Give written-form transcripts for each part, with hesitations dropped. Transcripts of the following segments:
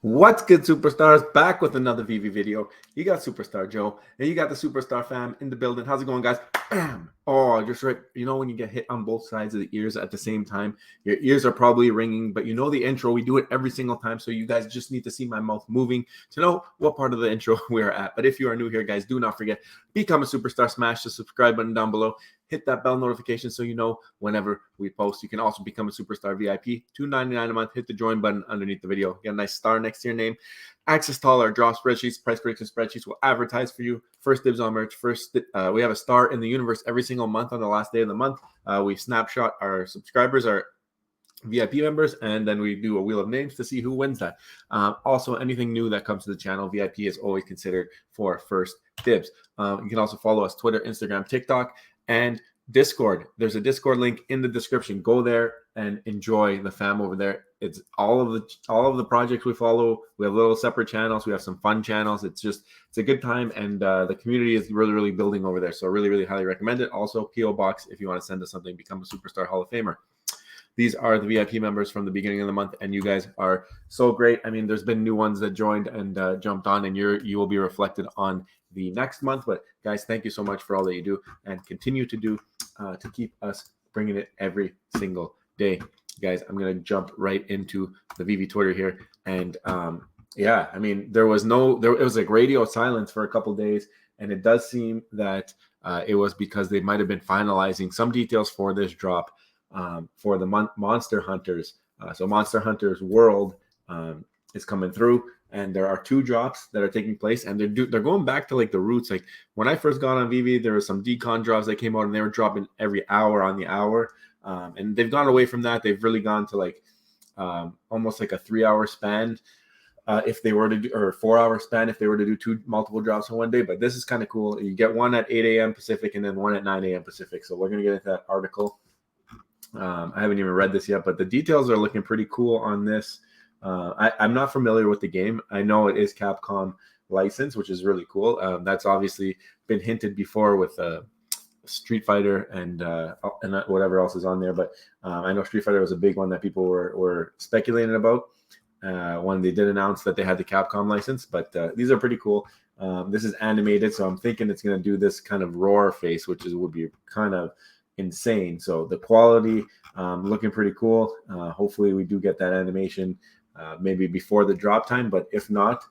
What's good, superstars? Back with another VeVe video. You got Superstar Joe, and you got the Superstar fam in the building. How's it going, guys? Bam! Oh, just right. You know when you get hit on both sides of the ears at the same time? Your ears are probably ringing, but you know the intro. We do it every single time, so you guys just need to see my mouth moving to know what part of the intro we're at. But if you are new here, guys, do not forget, become a superstar. Smash the subscribe button down below. Hit that bell notification so you know whenever we post. You can also become a Superstar VIP, $2.99 a month. Hit the join button underneath the video. Get a nice star next to your name. Access to all our draw spreadsheets, price prediction spreadsheets will advertise for you. First dibs on merch. We have a star in the universe every single month on the last day of the month. We snapshot our subscribers, our VIP members, and then we do a wheel of names to see who wins that. Also, anything new that comes to the channel, VIP is always considered for first dibs. You can also follow us Twitter, Instagram, TikTok, and Discord. There's a Discord link in the description. Go there and enjoy the fam over there. It's all of the projects we follow. We have little separate channels. We have some fun channels. It's a good time, and the community is really building over there. So really highly recommend it. Also, PO Box if you want to send us something. Become a Superstar Hall of Famer. These are the VIP members from the beginning of the month, and you guys are so great. I mean, there's been new ones that joined and jumped on, and you will be reflected on the next month. But guys, thank you so much for all that you do and continue to do to keep us bringing it every single day. Guys, I'm gonna jump right into the VeVe Twitter here, and yeah, I mean, it was like radio silence for a couple days, and it does seem that it was because they might have been finalizing some details for this drop. For the Monster Hunters. So Monster Hunters World is coming through, and there are 2 drops that are taking place, and they're going back to like the roots. Like when I first got on VeVe, there were some decon drops that came out, and they were dropping every hour on the hour, and they've gone away from that. They've really gone to like almost like a 3-hour span if they were to do, or 4-hour span if they were to do multiple drops in one day. But this is kind of cool. You get one at 8 a.m. Pacific and then one at 9 a.m. Pacific. So we're gonna get into that article. I haven't even read this yet, but the details are looking pretty cool on this. I'm not familiar with the game. I know it is Capcom license, which is really cool. That's obviously been hinted before with Street Fighter and whatever else is on there. But I know Street Fighter was a big one that people were speculating about when they did announce that they had the Capcom license. But these are pretty cool. This is animated, so I'm thinking it's going to do this kind of roar face, which would be kind of insane. So the quality looking pretty cool. Hopefully we do get that animation maybe before the drop time, but if not,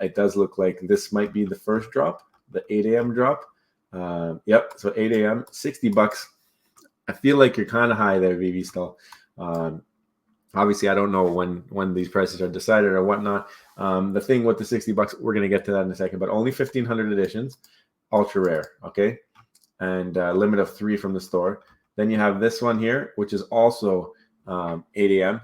it does look like this might be the first drop, the 8 a.m. drop. Yep, so 8 a.m. $60. I feel like you're kind of high there, VeVe still. Obviously I don't know when these prices are decided or whatnot. The thing with the $60, we're going to get to that in a second, but only 1,500 editions, ultra rare. Okay, and limit of 3 from the store. Then you have this one here, which is also 8 a.m.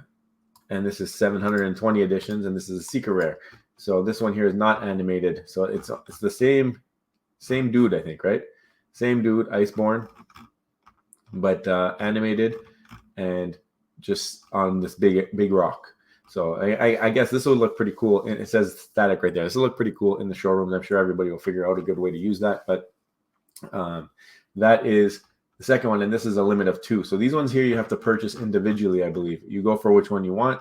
and this is 720 editions, and this is a secret rare. So this one here is not animated. So it's the same dude, I think, right? Same dude, Iceborne, but animated and just on this big rock. So I guess this will look pretty cool. And it says static right there. This will look pretty cool in the showrooms. I'm sure everybody will figure out a good way to use that, but that is the second one, and this is a limit of 2. So these ones here you have to purchase individually, I believe. You go for which one you want.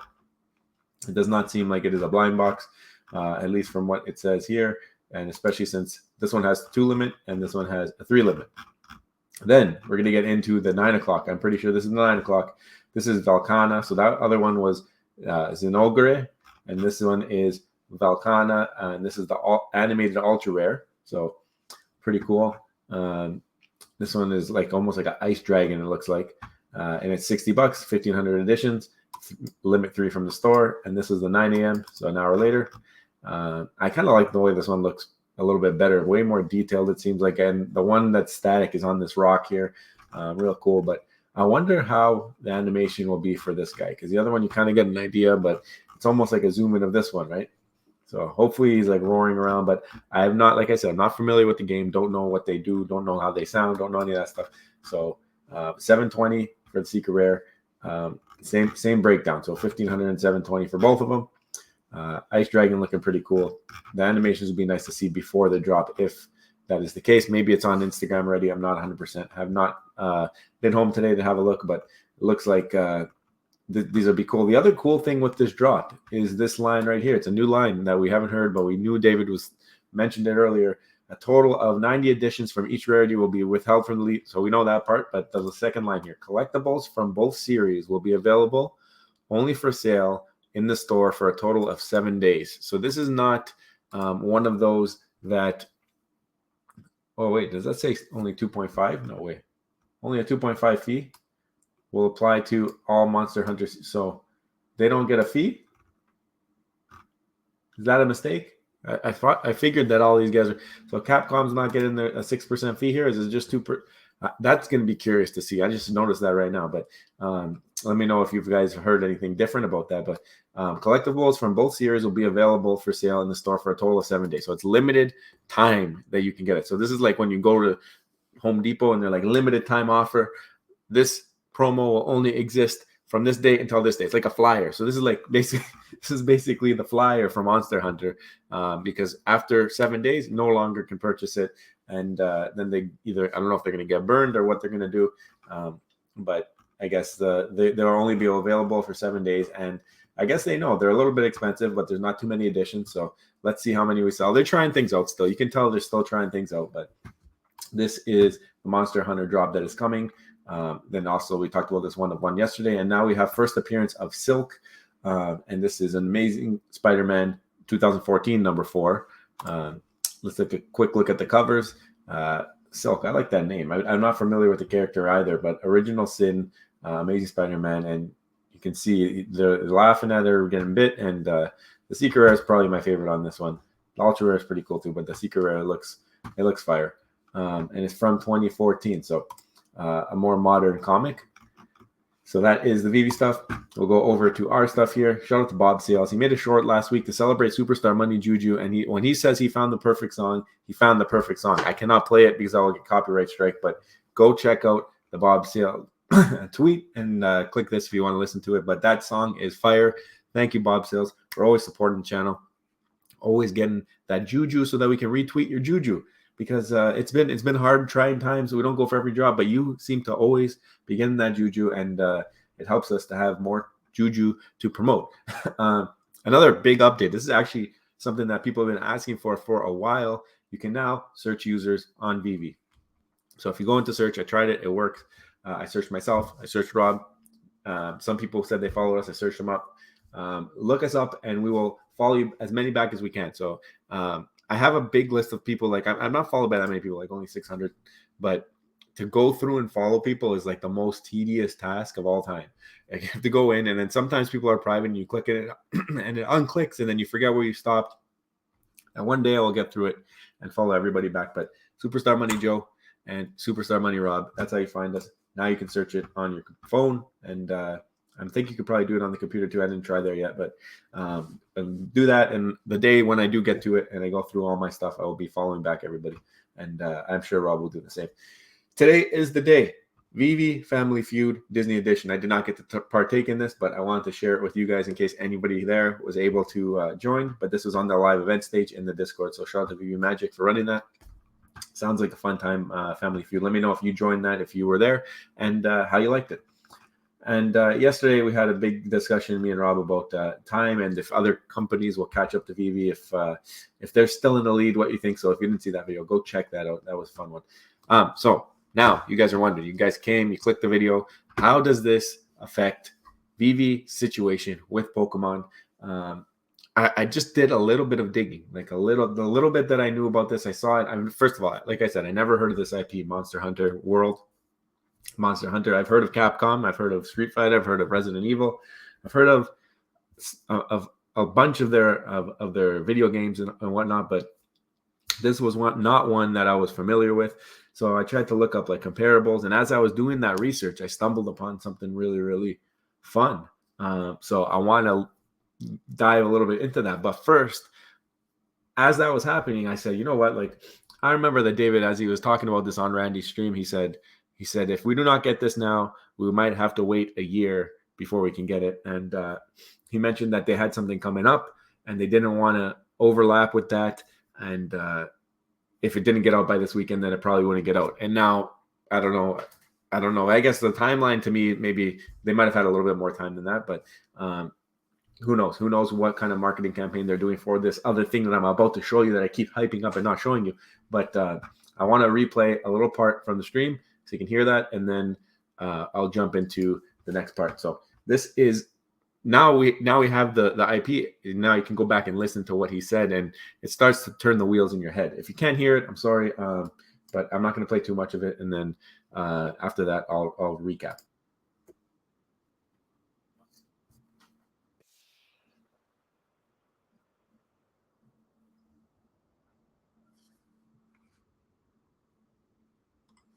It does not seem like it is a blind box, at least from what it says here, and especially since this one has 2 limit and this one has a 3 limit. Then we're going to get into the 9 o'clock. I'm pretty sure this is the 9 o'clock. This is Valkana. So that other one was Zinogre, and this one is Valkana, and this is the animated ultra rare. So pretty cool. This one is like almost like an ice dragon, it looks like, and it's $60, 1,500 editions, limit 3 from the store. And this is the 9 a.m. so an hour later. I kind of like the way this one looks a little bit better, way more detailed, it seems like. And the one that's static is on this rock here. Real cool. But I wonder how the animation will be for this guy, because the other one you kind of get an idea, but it's almost like a zoom in of this one, right? So hopefully he's like roaring around, but I have not, like I said, I'm not familiar with the game. Don't know what they do. Don't know how they sound. Don't know any of that stuff. So 720 for the secret rare. Same breakdown. So 1,500 and 720 for both of them. Ice Dragon looking pretty cool. The animations would be nice to see before the drop, if that is the case. Maybe it's on Instagram already. I'm not 100%. Have not been home today to have a look, but it looks like these will be cool. The other cool thing with this drop is this line right here. It's a new line that we haven't heard, but we knew David was mentioned it earlier. A total of 90 editions from each rarity will be withheld from the lead. So we know that part, but the second line here, collectibles from both series will be available only for sale in the store for a total of 7 days. So this is not one of those that, oh wait, does that say only 2.5? No way. Only a 2.5 fee will apply to all Monster Hunters. So they don't get a fee? Is that a mistake? I figured that all these guys are. So Capcom's not getting a 6% fee here. Is it just 2%? That's going to be curious to see. I just noticed that right now. But let me know if you guys heard anything different about that. But collectibles from both series will be available for sale in the store for a total of 7 days. So it's limited time that you can get it. So this is like when you go to Home Depot and they're like limited time offer. This promo will only exist from this date until this day. It's like a flyer. So this is basically the flyer for Monster Hunter, because after 7 days, no longer can purchase it, and then they either, I don't know if they're going to get burned or what they're going to do, but I guess they'll only be available for 7 days, and I guess they know they're a little bit expensive, but there's not too many editions. So let's see how many we sell. They're trying things out still. You can tell they're still trying things out, but this is the Monster Hunter drop that is coming. Then also we talked about this one of one yesterday, and now we have first appearance of Silk, and this is an Amazing Spider-Man 2014 number 4. Let's take a quick look at the covers. Silk, I like that name. I'm not familiar with the character either, but Original Sin, Amazing Spider-Man, and you can see they're laughing at her getting bit, and the Secret Rare is probably my favorite on this one. The Ultra Rare is pretty cool too, but the Secret Rare looks fire, and it's from 2014, so a more modern comic. So that is the VeVe stuff. We'll go over to our stuff here. Shout out to Bob Sales. He made a short last week to celebrate Superstar Money Juju, and when he says he found the perfect song, he found the perfect song. I cannot play it because I will get copyright strike, but go check out the Bob Sales tweet and click this if you want to listen to it. But that song is fire. Thank you, Bob Sales, for always supporting the channel, always getting that juju so that we can retweet your juju. Because it's been hard, trying times. We don't go for every job, but you seem to always be getting that juju, and it helps us to have more juju to promote. Another big update. This is actually something that people have been asking for a while. You can now search users on VeVe. So if you go into search, I tried it. It works. I searched myself. I searched Rob. Some people said they followed us. I searched them up. Look us up, and we will follow you as many back as we can. So I have a big list of people. Like I'm not followed by that many people, like only 600, but to go through and follow people is like the most tedious task of all time. Like you have to go in, and then sometimes people are private and you click it and it unclicks, and then you forget where you stopped. And one day I will get through it and follow everybody back. But Superstar Money Joe and Superstar Money Rob, that's how you find us. Now you can search it on your phone, and I think you could probably do it on the computer too. I didn't try there yet, but do that. And the day when I do get to it and I go through all my stuff, I will be following back everybody. And I'm sure Rob will do the same. Today is the day. VeVe Family Feud Disney Edition. I did not get to partake in this, but I wanted to share it with you guys in case anybody there was able to join. But this was on the live event stage in the Discord. So shout out to VeVe Magic for running that. Sounds like a fun time, Family Feud. Let me know if you joined that, if you were there, and how you liked it. And yesterday we had a big discussion, me and Rob, about time and if other companies will catch up to VeVe, if they're still in the lead, what you think. So if you didn't see that video, go check that out. That was a fun one. So now you guys are wondering, you guys came, you clicked the video. How does this affect VeVe situation with Pokemon? I just did a little bit of digging, like the little bit that I knew about this. I saw it. First of all, like I said, I never heard of this IP, Monster Hunter World. Monster Hunter. I've heard of Capcom. I've heard of Street Fighter. I've heard of Resident Evil. I've heard of a bunch of their video games and whatnot, but this was not one that I was familiar with. So I tried to look up like comparables, and as I was doing that research, I stumbled upon something really, really fun. So I want to dive a little bit into that. But first, as that was happening, I said, you know what? Like, I remember that David, as he was talking about this on Randy's stream, he said, if we do not get this now, we might have to wait a year before we can get it. And he mentioned that they had something coming up and they didn't want to overlap with that. And if it didn't get out by this weekend, then it probably wouldn't get out. And now, I don't know. I don't know. I guess the timeline to me, maybe they might have had a little bit more time than that, but who knows? Who knows what kind of marketing campaign they're doing for this other thing that I'm about to show you that I keep hyping up and not showing you. But I want to replay a little part from the stream so you can hear that, and then I'll jump into the next part. So this is now we have the IP. Now you can go back and listen to what he said, and it starts to turn the wheels in your head. If you can't hear it, I'm sorry, but I'm not going to play too much of it, and then after that, I'll recap.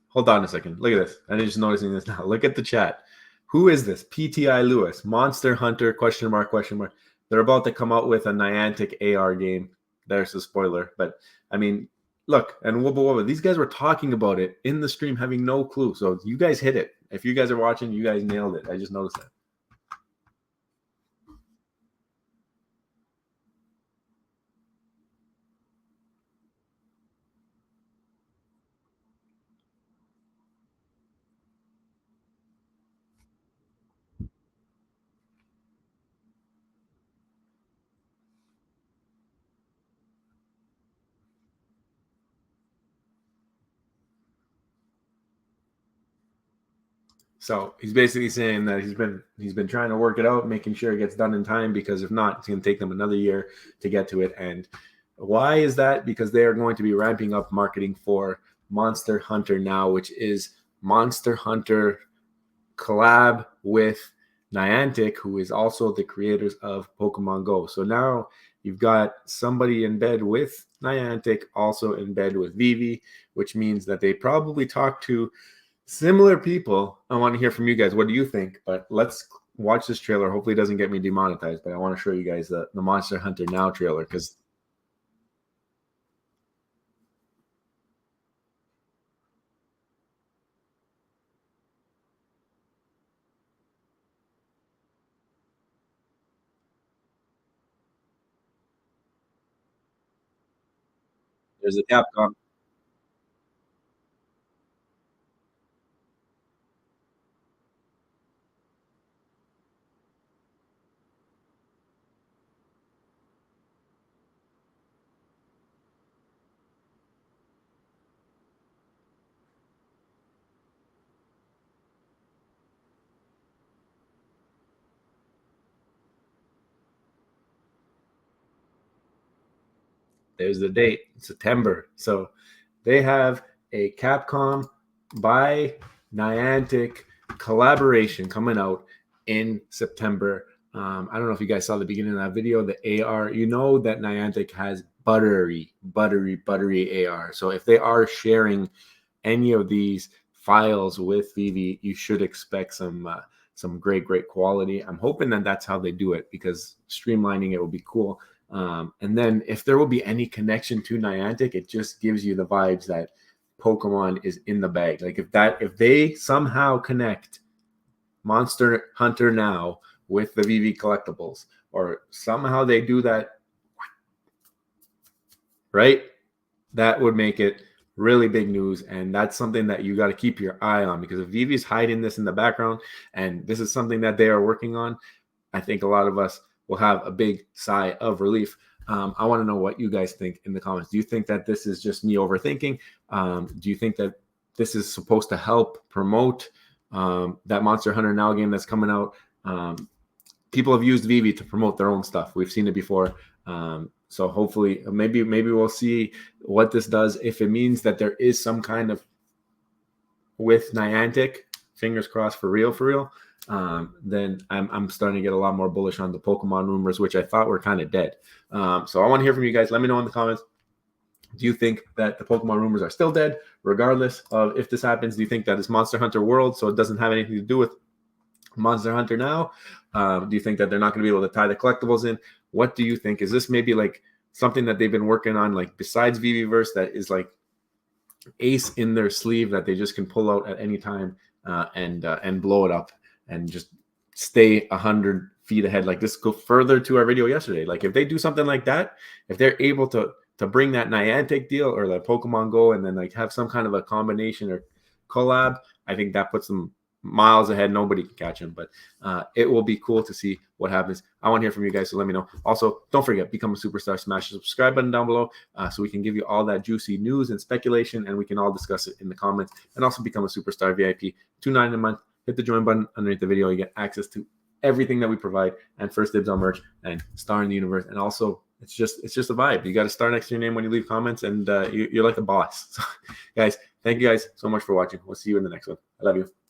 Hold on a second. Look at this. I'm just noticing this now. Look at the chat. Who is this? PTI Lewis, Monster Hunter, question mark, question mark. They're about to come out with a Niantic AR game. There's a spoiler. But, I mean, look, and wubba wubba, these guys were talking about it in the stream having no clue. So you guys hit it. If you guys are watching, you guys nailed it. I just noticed that. So he's basically saying that he's been trying to work it out, making sure it gets done in time, because if not, it's going to take them another year to get to it. And why is that? Because they are going to be ramping up marketing for Monster Hunter now, which is Monster Hunter collab with Niantic, who is also the creators of Pokemon Go. So now you've got somebody in bed with Niantic, also in bed with VeVe, which means that they probably talk to similar people. I want to hear from you guys. What do you think? But let's watch this trailer. Hopefully it doesn't get me demonetized, but I want to show you guys the Monster Hunter Now trailer, because there's a Capcom. There's the date, September. So they have a Capcom by Niantic collaboration coming out in September. I don't know if you guys saw the beginning of that video, the AR. You know that Niantic has buttery AR. So if they are sharing any of these files with VeVe, you should expect some great quality. I'm hoping that that's how they do it, because streamlining it will be cool. And then if there will be any connection to Niantic, it just gives you the vibes that Pokemon is in the bag. Like if they somehow connect Monster Hunter Now with the VeVe collectibles, or somehow they do that, right? That would make it really big news, and that's something that you got to keep your eye on, because if VeVe is hiding this in the background and this is something that they are working on, I think a lot of us will have a big sigh of relief. I want to know what you guys think in the comments. Do you think that this is just me overthinking? Do you think that this is supposed to help promote that Monster Hunter Now game that's coming out? People have used VeVe to promote their own stuff. We've seen it before. So hopefully, maybe we'll see what this does. If it means that there is some kind of with Niantic, fingers crossed for real, then I'm starting to get a lot more bullish on the Pokemon rumors, which I thought were kind of dead. So I want to hear from you guys. Let me know in the comments. Do you think that the Pokemon rumors are still dead, regardless of if this happens? Do you think that it's Monster Hunter World, so it doesn't have anything to do with Monster Hunter Now? Do you think that they're not going to be able to tie the collectibles in? What do you think? Is this maybe like something that they've been working on, like besides VeVeVerse, that is like ace in their sleeve that they just can pull out at any time and blow it up and just stay 100 feet ahead? Like this, go further to our video yesterday. Like if they do something like that, if they're able to bring that Niantic deal or the Pokemon Go and then like have some kind of a combination or collab, I think that puts them miles ahead. Nobody can catch him, but it will be cool to see what happens. I want to hear from you guys, so let me know. Also, don't forget, become a superstar. Smash the subscribe button down below so we can give you all that juicy news and speculation, and we can all discuss it in the comments. And also become a superstar VIP. $2.99 a month. Hit the join button underneath the video. You get access to everything that we provide and first dibs on merch and star in the universe. And also, it's just a vibe. You got to star next to your name when you leave comments, and you're like a boss. So, guys, thank you guys so much for watching. We'll see you in the next one. I love you.